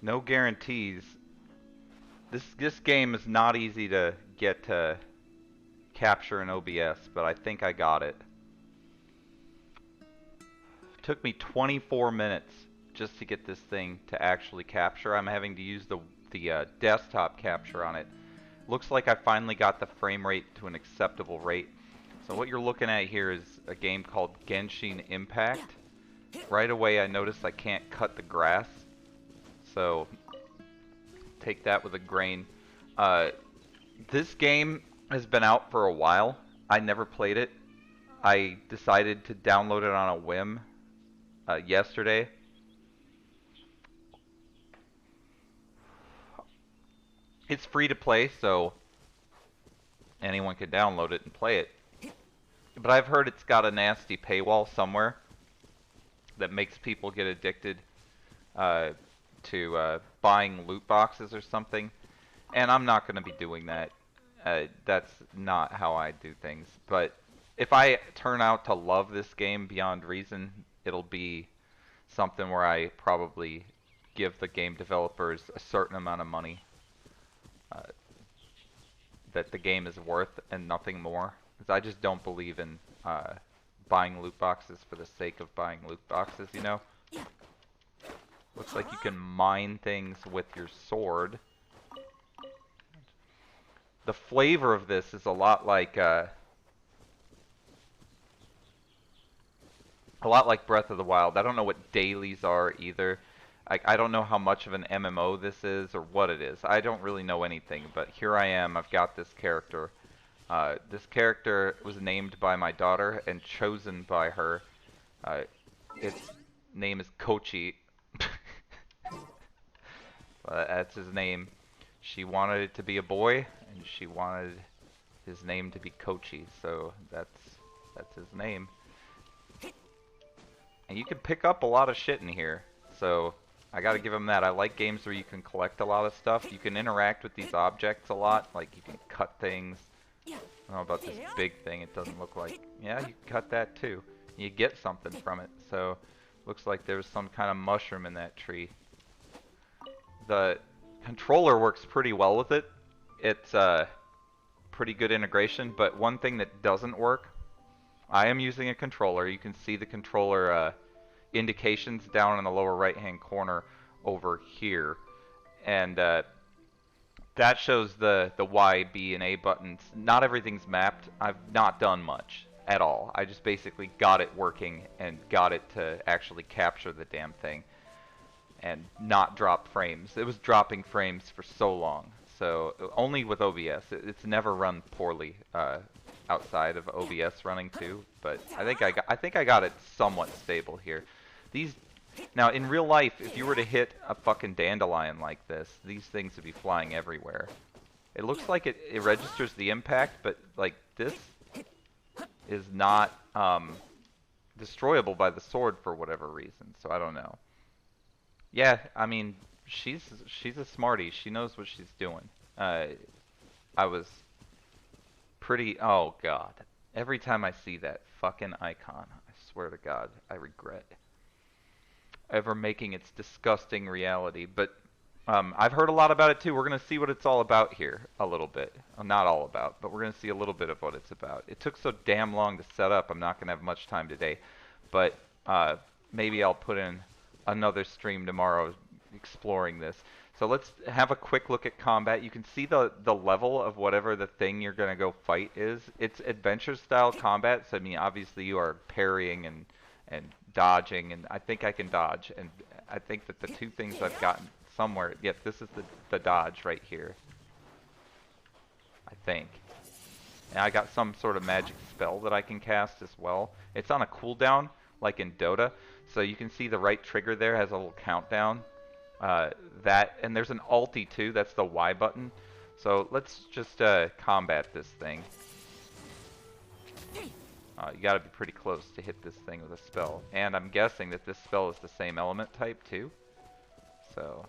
No guarantees. This game is not easy to get to capture in OBS, but I think I got it. It took me 24 minutes just to get this thing to actually capture. I'm having to use the desktop capture on it. Looks like I finally got the frame rate to an acceptable rate. So what you're looking at here is a game called Genshin Impact. Right away I noticed I can't cut the grass, so take that with a grain. This game has been out for a while. I never played it. I decided to download it on a whim yesterday. It's free to play, so anyone can download it and play it. But I've heard it's got a nasty paywall somewhere that makes people get addicted to buying loot boxes or something. And I'm not going to be doing that. That's not how I do things. But if I turn out to love this game beyond reason, it'll be something where I probably give the game developers a certain amount of money uh, that the game is worth and nothing more. Because I just don't believe in buying loot boxes for the sake of buying loot boxes, you know? Looks like you can mine things with your sword. The flavor of this is a lot like Breath of the Wild. I don't know what dailies are either. I don't know how much of an MMO this is or what it is. I don't really know anything, but here I am. I've got this character. This character was named by my daughter and chosen by her. Its name is Kochi. That's his name. She wanted it to be a boy, and she wanted his name to be Kochi, so that's his name. And you can pick up a lot of shit in here, so I gotta give him that. I like games where you can collect a lot of stuff. You can interact with these objects a lot, like you can cut things. I don't know about this big thing, it doesn't look like... Yeah, you can cut that too. You get something from it, so looks like there's some kind of mushroom in that tree. The controller works pretty well with it. It's pretty good integration, but one thing that doesn't work, I am using a controller. You can see the controller indications down in the lower right hand corner over here, and that shows the Y, B, and A buttons. Not everything's mapped. I've not done much at all. I just basically got it working and got it to actually capture the damn thing and not drop frames. It was dropping frames for so long. So only with OBS. It's never run poorly outside of OBS running too. But I think I got it somewhat stable here. Now in real life, if you were to hit a fucking dandelion like this, these things would be flying everywhere. It looks like it registers the impact, but like this is not destroyable by the sword for whatever reason. So I don't know. Yeah, I mean, she's a smarty. She knows what she's doing. I was pretty... Oh, God. Every time I see that fucking icon, I swear to God, I regret ever making its disgusting reality. But I've heard a lot about it, too. We're going to see what it's all about here a little bit. Well, not all about, but we're going to see a little bit of what it's about. It took so damn long to set up, I'm not going to have much time today. But maybe I'll put in another stream tomorrow exploring this. So let's have a quick look at combat. You can see the level of whatever the thing you're going to go fight is. It's adventure style combat, so I mean obviously you are parrying and dodging, and I think I can dodge, and I think that the two things I've gotten somewhere, yes, this is the dodge right here, I think. And I got some sort of magic spell that I can cast as well. It's on a cooldown, like in Dota. So you can see the right trigger there has a little countdown. And there's an ulti too, that's the Y button. So let's just combat this thing. You gotta be pretty close to hit this thing with a spell. And I'm guessing that this spell is the same element type too. So...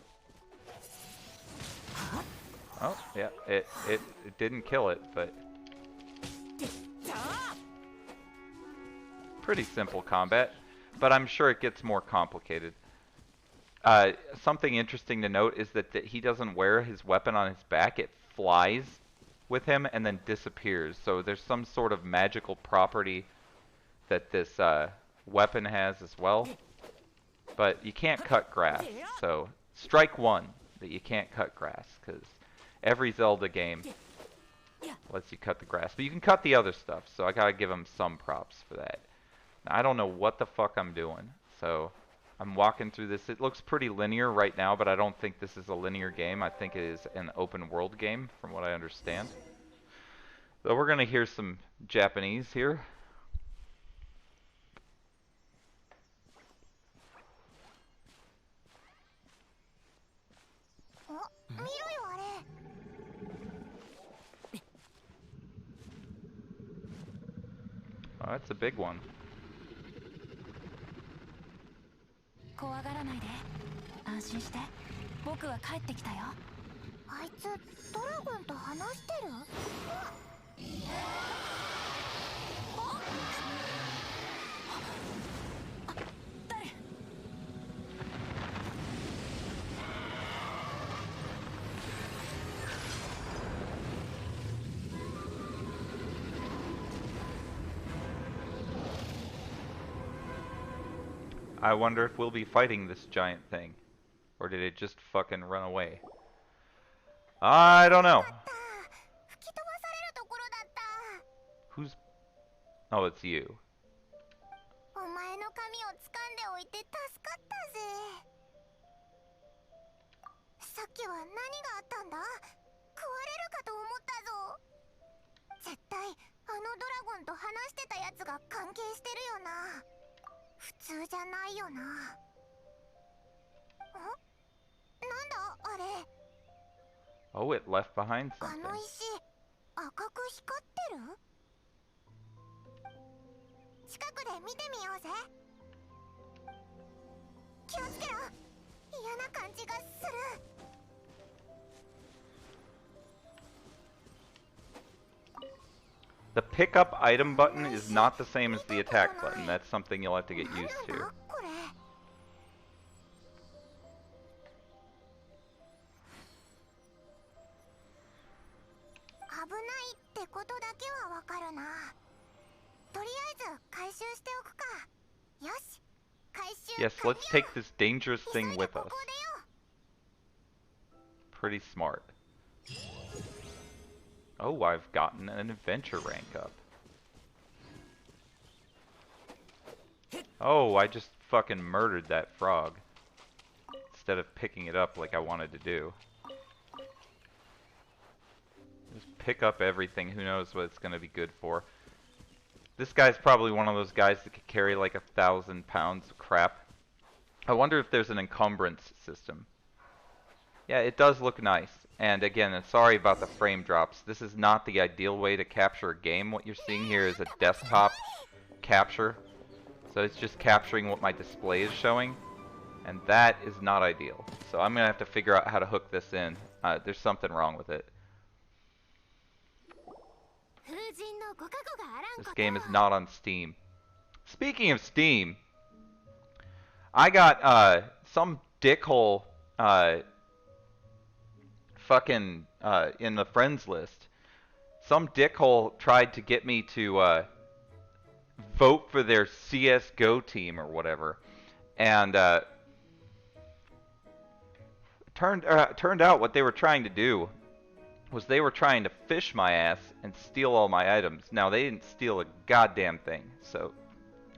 Oh, yeah, it didn't kill it, but... Pretty simple combat. But I'm sure it gets more complicated. Something interesting to note is that he doesn't wear his weapon on his back. It flies with him and then disappears. So there's some sort of magical property that this weapon has as well. But you can't cut grass. So strike one, that you can't cut grass, because every Zelda game lets you cut the grass. But you can cut the other stuff, so I gotta give him some props for that. Now, I don't know what the fuck I'm doing, so I'm walking through this. It looks pretty linear right now, but I don't think this is a linear game. I think it is an open world game, from what I understand. So we're gonna hear some Japanese here. Oh, that's a big one. 怖がらないで。安心して。僕は帰ってきたよ。あいつドラゴンと話してる？誰？ I wonder if we'll be fighting this giant thing. Or did it just fucking run away? I don't know. Who's... Oh, it's you. Oh, it left behind something. The pick up item button is not the same as the attack button. That's something you'll have to get used to. Yes, let's take this dangerous thing with us. Pretty smart. Oh, I've gotten an adventure rank up. Oh, I just fucking murdered that frog. Instead of picking it up like I wanted to do. Just pick up everything, who knows what it's gonna be good for. This guy's probably one of those guys that could carry like 1,000 pounds of crap. I wonder if there's an encumbrance system. Yeah, it does look nice. And again, I'm sorry about the frame drops. This is not the ideal way to capture a game. What you're seeing here is a desktop capture. So it's just capturing what my display is showing. And that is not ideal. So I'm going to have to figure out how to hook this in. There's something wrong with it. This game is not on Steam. Speaking of Steam, I got some dickhole fucking in the friends list. Some dickhole tried to get me to vote for their CSGO team or whatever, and turned out what they were trying to do was they were trying to fish my ass and steal all my items. Now, they didn't steal a goddamn thing, so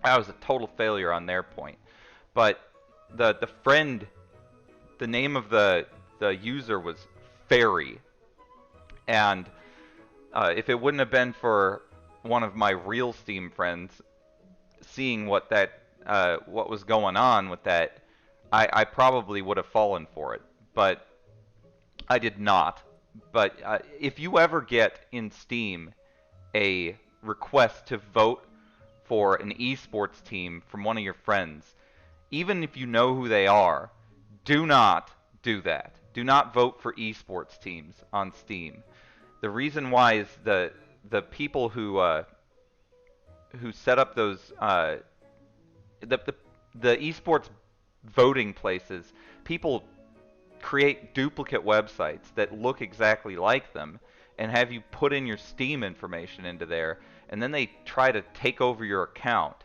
I was a total failure on their point. But the friend, the name of the user was Fairy, and if it wouldn't have been for one of my real Steam friends seeing what was going on with that, I probably would have fallen for it, but I did not. But if you ever get in Steam a request to vote for an esports team from one of your friends, even if you know who they are, do not do that. Do not vote for esports teams on Steam. The reason why is the people who set up those the esports voting places, people create duplicate websites that look exactly like them and have you put in your Steam information into there, and then they try to take over your account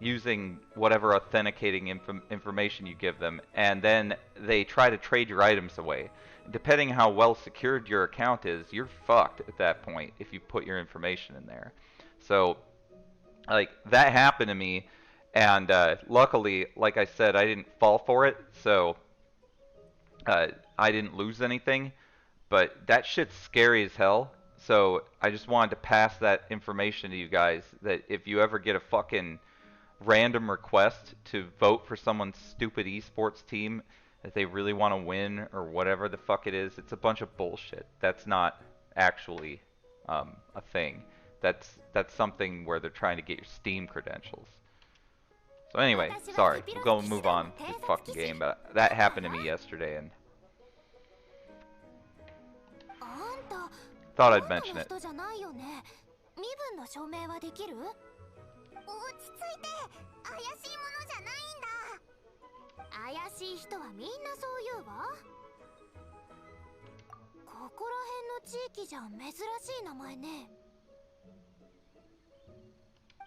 using whatever authenticating information you give them, and then they try to trade your items away. Depending how well secured your account is, you're fucked at that point if you put your information in there. So, like, that happened to me, and luckily, like I said, I didn't fall for it, so I didn't lose anything, but that shit's scary as hell. So I just wanted to pass that information to you guys, that if you ever get a fucking random request to vote for someone's stupid esports team that they really want to win or whatever the fuck it is, it's a bunch of bullshit. That's not actually a thing. That's something where they're trying to get your Steam credentials. So anyway, sorry, we'll go move on to the fucking game, but that happened to me yesterday and thought I'd mention it. 怪しい人はみんなそう言うわ。ここら辺の地域じゃ珍しい名前ね。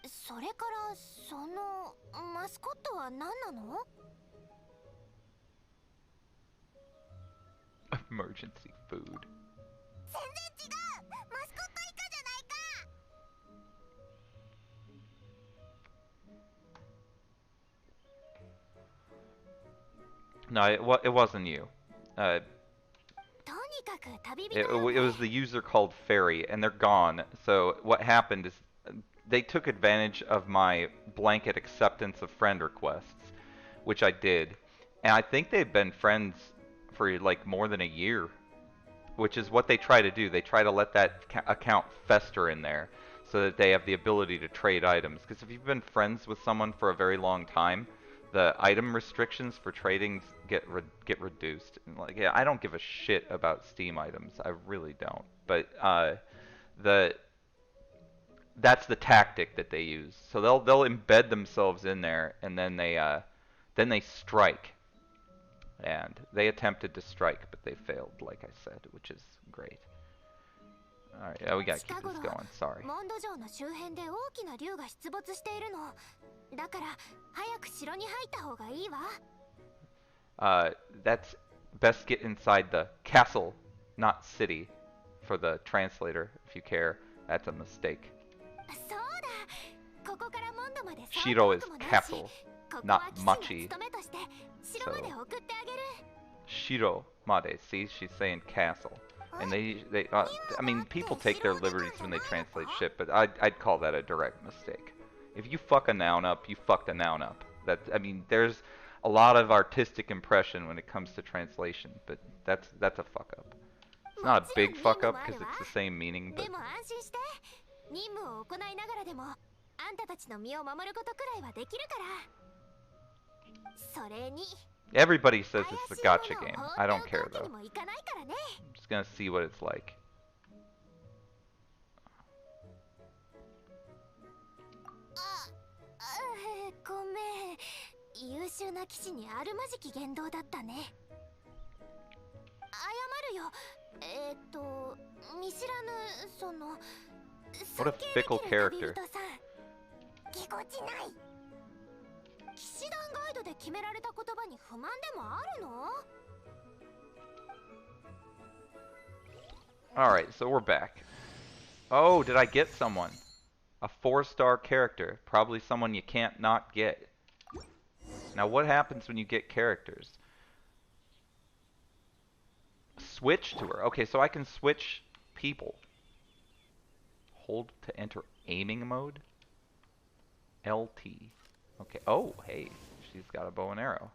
それからそのマスコットは何なの？ Emergency food. 全然違う。マスコット以下じゃないか。No, it wasn't you. It was the user called Fairy, and they're gone. So what happened is they took advantage of my blanket acceptance of friend requests, which I did. And I think they've been friends for like more than a year, which is what they try to do. They try to let that account fester in there so that they have the ability to trade items. Because if you've been friends with someone for a very long time, the item restrictions for trading get reduced. And like, yeah, I don't give a shit about Steam items. I really don't. But that's the tactic that they use. So they'll embed themselves in there, and then they strike. And they attempted to strike, but they failed, like I said, which is great. All right, yeah, we gotta keep this going. Sorry. That's best get inside the castle, not city, for the translator, if you care. That's a mistake. Shiro is castle, not machi. So, Shiro made. See, she's saying castle. And I mean, people take their liberties when they translate shit, but I'd call that a direct mistake. If you fuck a noun up, you fucked a noun up. I mean, there's a lot of artistic impression when it comes to translation, but that's a fuck up. It's not a big fuck up because it's the same meaning, but... Everybody says it's a gacha game. I don't care though. I'm just gonna see what it's like. What a fickle character. Alright, so we're back. Oh, did I get someone? A 4-star character. Probably someone you can't not get. Now what happens when you get characters? Switch to her. Okay, so I can switch people. Hold to enter aiming mode. LT. Okay. Oh, hey. She's got a bow and arrow.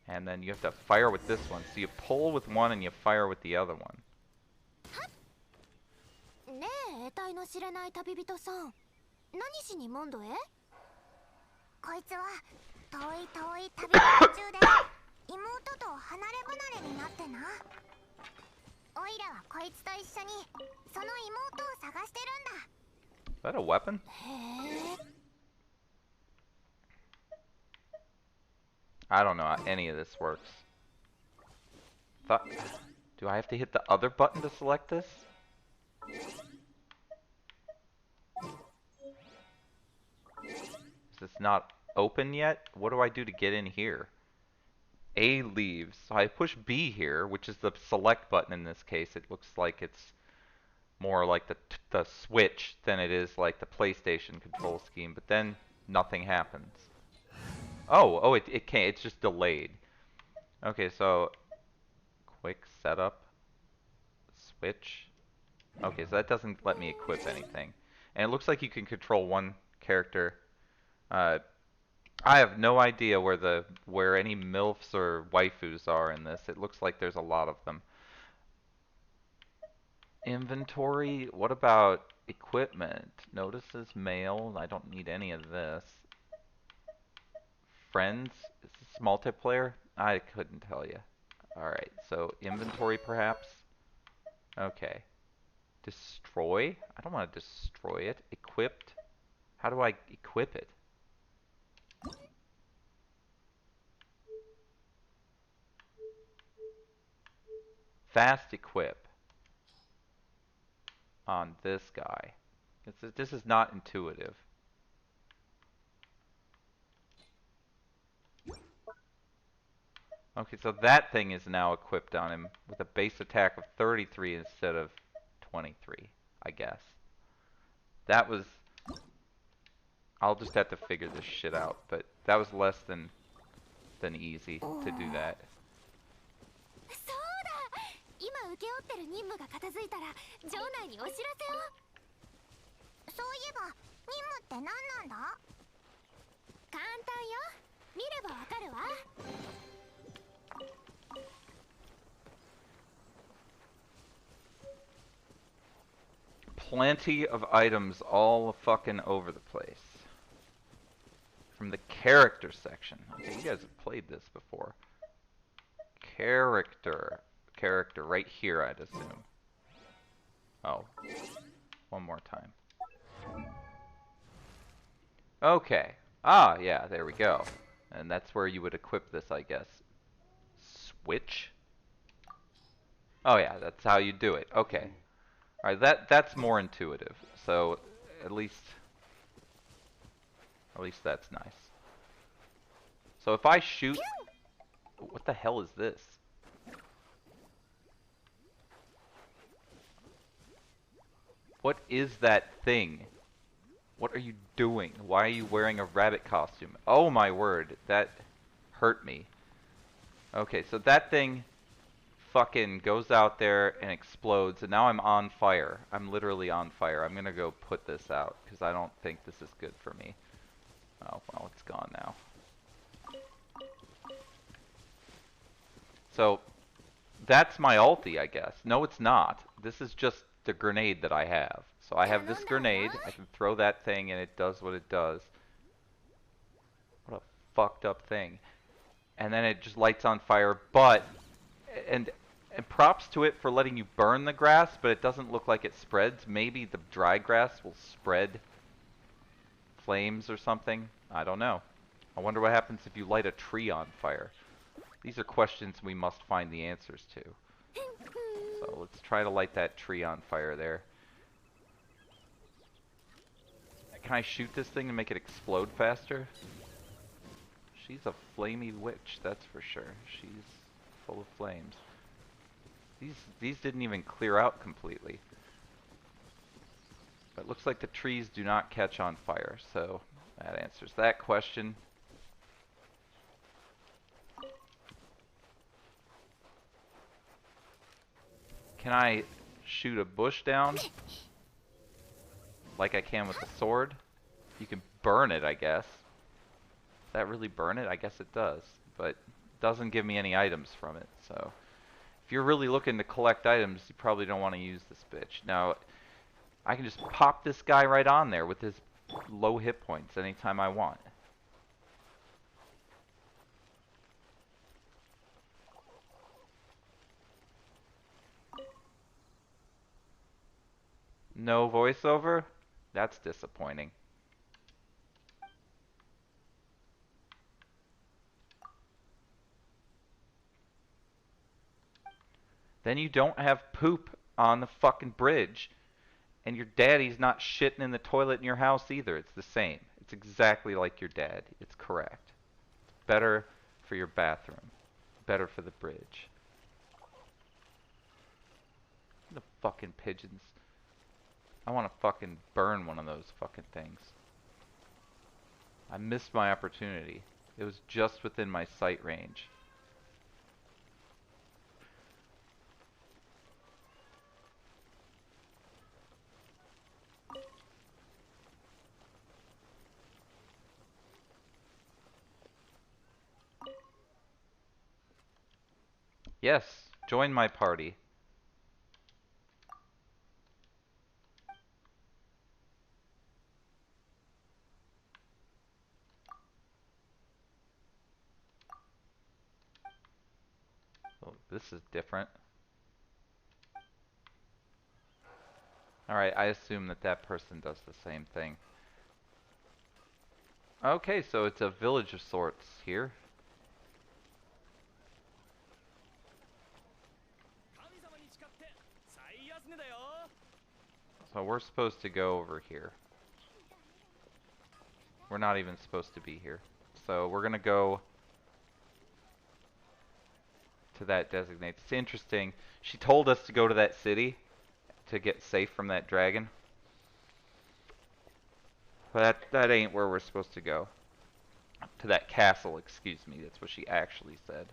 And then you have to fire with this one. So you pull with one and you fire with the other one. Is that a weapon? I don't know how any of this works. Do I have to hit the other button to select this? Is this not open yet? What do I do to get in here? A leaves. So I push B here, which is the select button in this case. It looks like it's more like the Switch than it is like the PlayStation control scheme, but then nothing happens. Oh, it can't. It's just delayed. Okay, so quick setup. Switch. Okay, so that doesn't let me equip anything. And it looks like you can control one character. I have no idea where any MILFs or waifus are in this. It looks like there's a lot of them. Inventory. What about equipment? Notices mail. I don't need any of this. Friends. Is this multiplayer? I couldn't tell you. Alright, so inventory perhaps? Okay. Destroy? I don't want to destroy it. Equipped? How do I equip it? Fast equip on this guy. This is not intuitive. Okay, so that thing is now equipped on him with a base attack of 33 instead of 23, I guess. That was... I'll just have to figure this shit out, but that was less than easy to do that. 今請け負ってる任務が片付いたら城内にお知らせを。そういえば任務って何なんだ？簡単よ。見ればわかるわ。Plenty of items all fucking over the place. From the character section. Okay, you guys have played this before. Character right here, I'd assume. Oh. One more time. Okay. Ah, yeah, there we go. And that's where you would equip this, I guess. Switch? Oh yeah, that's how you do it. Okay. Alright, that's more intuitive. So at least that's nice. So if I shoot... What the hell is this? What is that thing? What are you doing? Why are you wearing a rabbit costume? Oh my word, that hurt me. Okay, so that thing fucking goes out there and explodes, and now I'm on fire. I'm literally on fire. I'm gonna go put this out, because I don't think this is good for me. Oh, well, it's gone now. So, that's my ulti, I guess. No, it's not. This is just the grenade that I have. So I have this grenade. I can throw that thing, and it does what it does. What a fucked up thing. And then it just lights on fire, but... And props to it for letting you burn the grass, but it doesn't look like it spreads. Maybe the dry grass will spread flames or something. I don't know. I wonder what happens if you light a tree on fire. These are questions we must find the answers to. So let's try to light that tree on fire there. Can I shoot this thing and make it explode faster? She's a flamey witch, that's for sure. She's full of flames. These didn't even clear out completely. But it looks like the trees do not catch on fire, so that answers that question. Can I shoot a bush down? Like I can with the sword? You can burn it, I guess. Does that really burn it? I guess it does. But it doesn't give me any items from it, so... If you're really looking to collect items, you probably don't want to use this bitch. Now, I can just pop this guy right on there with his low hit points anytime I want. No voiceover? That's disappointing. Then you don't have poop on the fucking bridge. And your daddy's not shitting in the toilet in your house either. It's the same. It's exactly like your dad. It's correct. Better for your bathroom. Better for the bridge. The fucking pigeons. I want to fucking burn one of those fucking things. I missed my opportunity. It was just within my sight range. Yes, join my party. Oh, this is different. Alright, I assume that that person does the same thing. Okay, so it's a village of sorts here. So we're supposed to go over here. We're not even supposed to be here. So we're gonna go to that designated. It's interesting. She told us to go to that city to get safe from that dragon. But that ain't where we're supposed to go. To that castle, excuse me. That's what she actually said.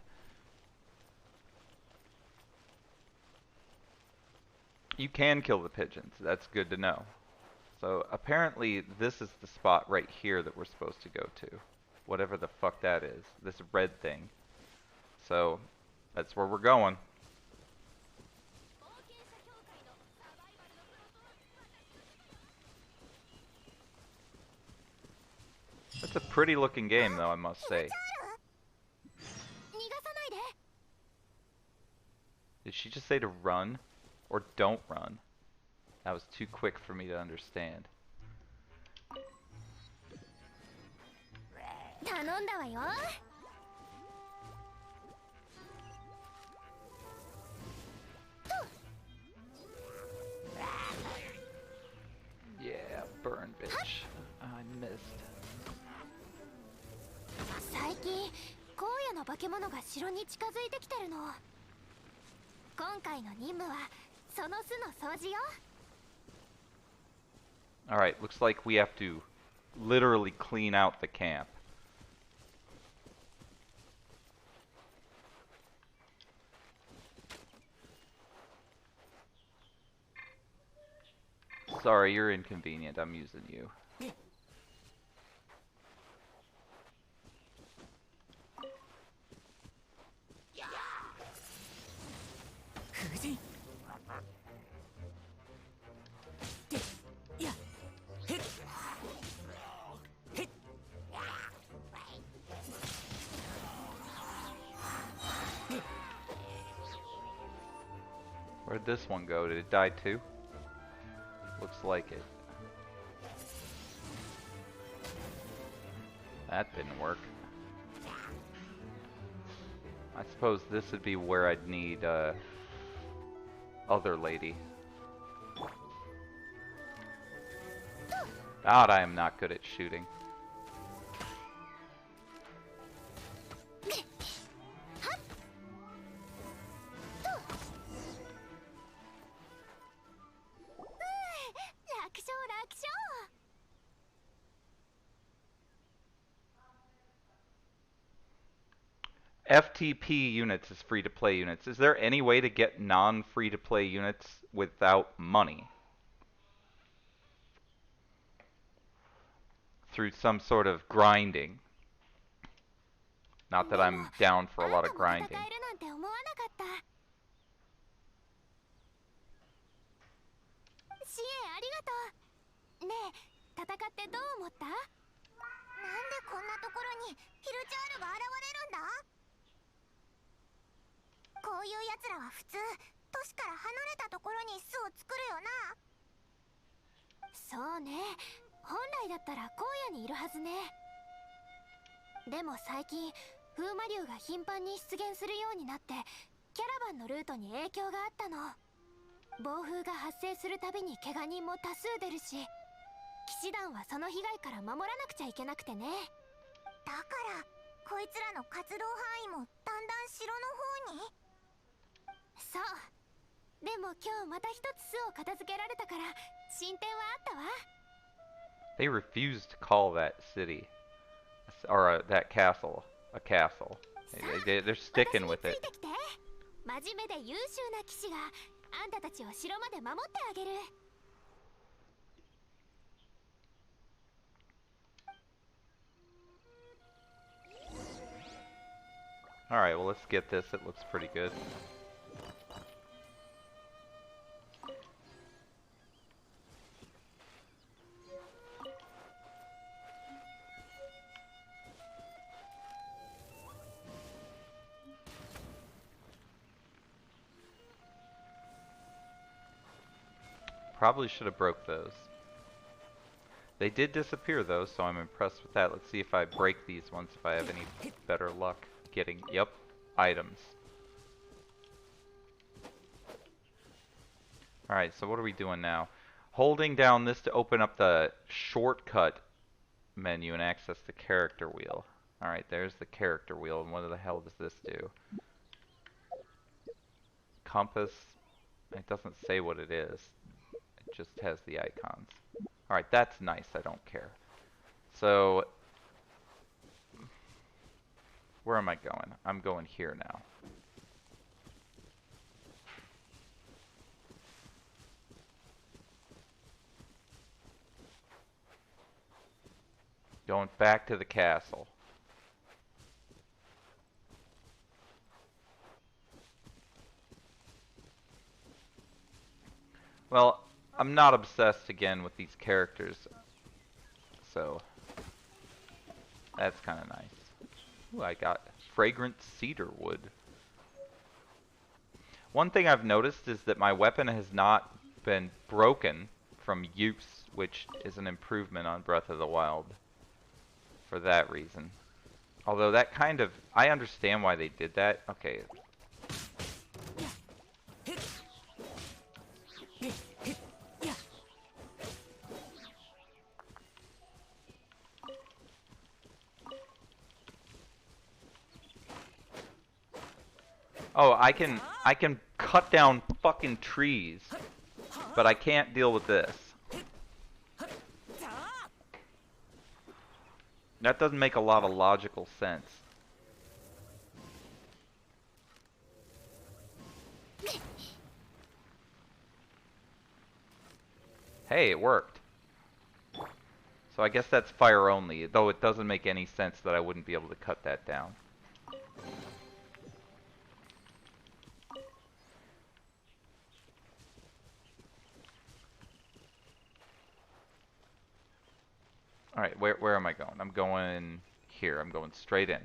You can kill the pigeons. That's good to know. So apparently this is the spot right here that we're supposed to go to. Whatever the fuck that is. This red thing. So that's where we're going. It's a pretty looking game though, I must say. Did she just say to run? Or don't run? That was too quick for me to understand. Yeah, burn, bitch. I missed. 最近荒野の化け物が城に近づいてきてるの。今回の任務はその巣の掃除よ。 Alright, looks like we have to literally clean out the camp. Sorry, you're inconvenient. I'm using you. Where'd this one go? Did it die too? Looks like it. That didn't work. I suppose this would be where I'd need other lady. God, I am not good at shooting. FTP units is free-to-play units. Is there any way to get non-free-to-play units without money? Through some sort of grinding. Not that I'm down for a lot of grinding. こういう奴らは普通都市から離れたところに巣を作るよな。そうね、本来だったら荒野にいるはずね。でも最近風魔竜が頻繁に出現するようになってキャラバンのルートに影響があったの。暴風が発生するたびに怪我人も多数出るし、騎士団はその被害から守らなくちゃいけなくてね。だからこいつらの活動範囲もだんだん城の方に。そう。でも今日また一つ巣を片付けられたから進展はあったわ。They refuse to call that city, or that castle, a castle. They're sticking with it. 真面目で優秀な騎士があんたたちを城まで守ってあげる。Alright, well, let's get this. It looks pretty good. Probably should have broke those. They did disappear though, so I'm impressed with that. Let's see if I break these ones, if I have any better luck getting, yep, items. Alright, so what are we doing now? Holding down this to open up the shortcut menu and access the character wheel. Alright, there's the character wheel, and what the hell does this do? Compass. It doesn't say what it is. It just has the icons. Alright, that's nice, I don't care. So, where am I going? I'm going here now. Going back to the castle. Well, I'm not obsessed again with these characters, so that's kind of nice. Ooh, I got fragrant cedar wood. One thing I've noticed is that my weapon has not been broken from use, which is an improvement on Breath of the Wild for that reason. Although that kind of, I understand why they did that. Okay. Oh, I can cut down fucking trees, but I can't deal with this. That doesn't make a lot of logical sense. Hey, it worked. So I guess that's fire only, though it doesn't make any sense that I wouldn't be able to cut that down. Alright, where am I going? I'm going here. I'm going straight in.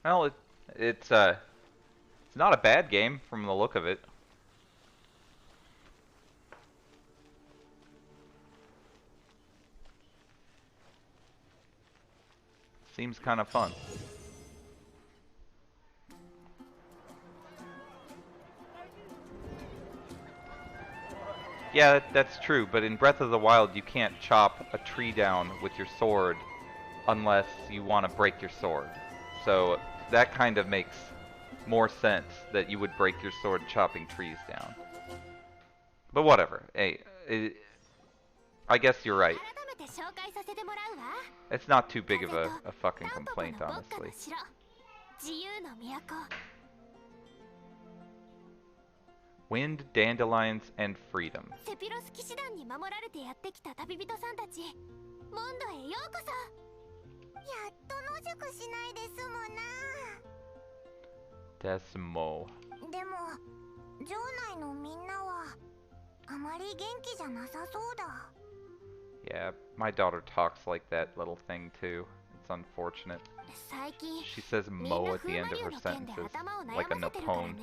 Well, it's not a bad game from the look of it. Seems kind of fun. Yeah, that's true, but in Breath of the Wild you can't chop a tree down with your sword unless you want to break your sword. So that kind of makes more sense that you would break your sword chopping trees down. But whatever. Hey, I guess you're right. It's not too big of a fucking complaint, honestly. Wind, dandelions, and freedom. Decimo. Yeah, my daughter talks like that little thing too. It's unfortunate. She says mo at the end of her sentences, like a Napone.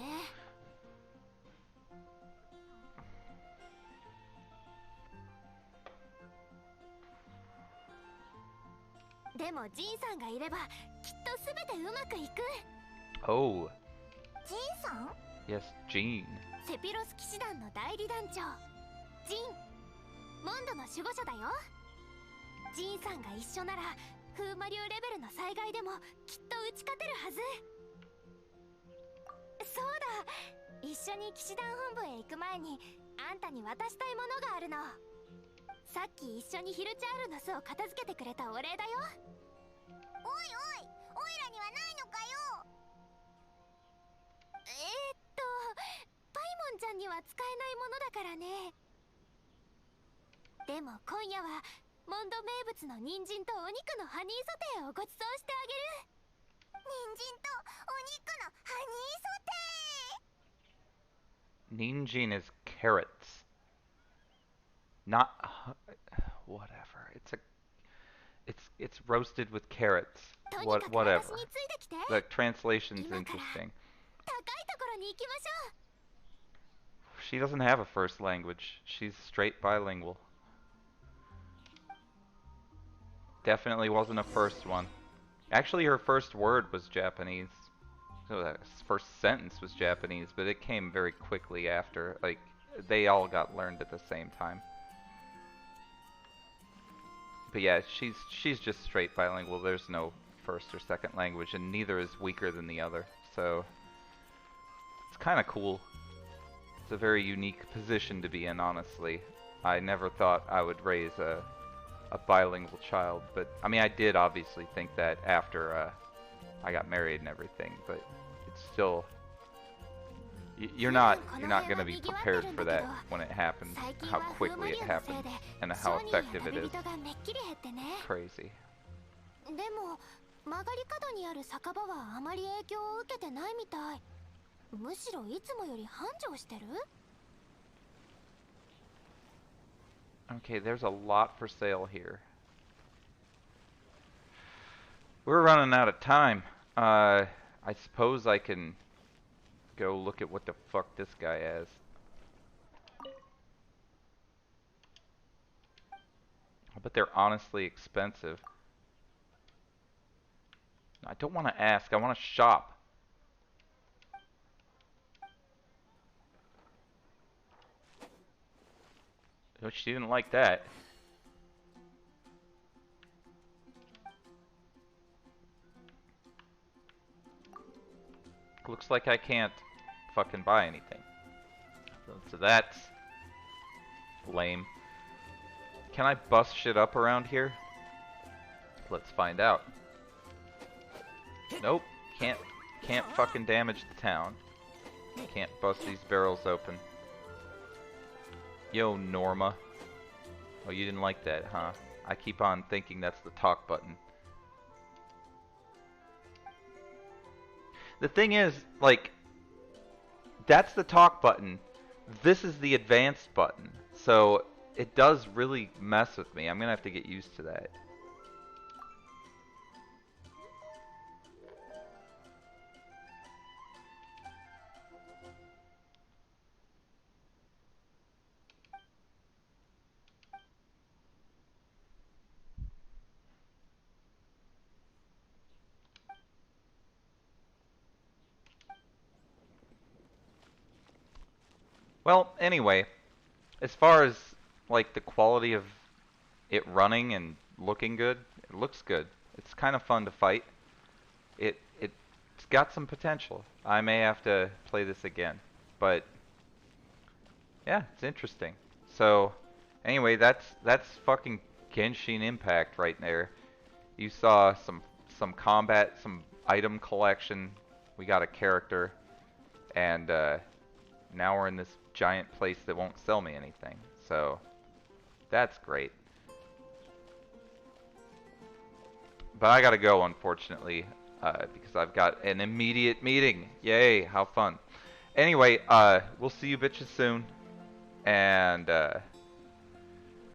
でもジンさんがいればきっと全てうまくいく。 Oh, ジンさん？ yes, Jean. セピロス騎士団の代理団長ジン、モンドの守護者だよ。ジンさんが一緒なら風魔流レベルの災害でもきっと打ち勝てるはず。そうだ、一緒に騎士団本部へ行く前にあんたに渡したいものがあるの。さっき一緒にヒルチャールの巣を片付けてくれたお礼だよ。おいおい、オイラにはないのかよ。パイモンちゃんには使えないものだからね。でも今夜はモンド名物の人参とお肉のハニーソテーをご馳走してあげる。人参とお肉のハニーソテー。 Ninjin is carrots. Not whatever. It's roasted with carrots. とにかく Whatever. 私についてきて。 The translation's 今から interesting. 高いところに行きましょう。 She doesn't have a first language. She's straight bilingual. Definitely wasn't a first one. Actually, her first word was Japanese. So that first sentence was Japanese, but it came very quickly after. Like, they all got learned at the same time. But yeah, she's just straight bilingual. There's no first or second language, and neither is weaker than the other. So it's kind of cool. It's a very unique position to be in, honestly. I never thought I would raise a bilingual child, but I mean, I did obviously think that after I got married and everything, but it's still you're not going to be prepared for that when it happens, how quickly it happens and how effective it is. Crazy. でも曲がり角にある酒場はあまり影響を受けてないみたい。むしろいつもより繁盛してる。 Okay, there's a lot for sale here. We're running out of time. I suppose I can go look at what the fuck this guy has. But they're honestly expensive. I don't want to ask, I want to shop. Oh, she didn't like that. Looks like I can't fucking buy anything. So that's lame. Can I bust shit up around here? Let's find out. Nope, can't fucking damage the town. Can't bust these barrels open. Yo, Norma. Oh, you didn't like that, huh? I keep on thinking that's the talk button. The thing is, like, that's the talk button. This is the advanced button. So, it does really mess with me. I'm gonna have to get used to that. Well, anyway, as far as like the quality of it running and looking good, it looks good. It's kind of fun to fight. It's got some potential. I may have to play this again, but yeah, it's interesting. So, anyway, that's fucking Genshin Impact right there. You saw some combat, some item collection. We got a character, and now we're in this giant place that won't sell me anything. So that's great. But I gotta go, unfortunately, because I've got an immediate meeting. Yay, how fun. Anyway, we'll see you bitches soon. And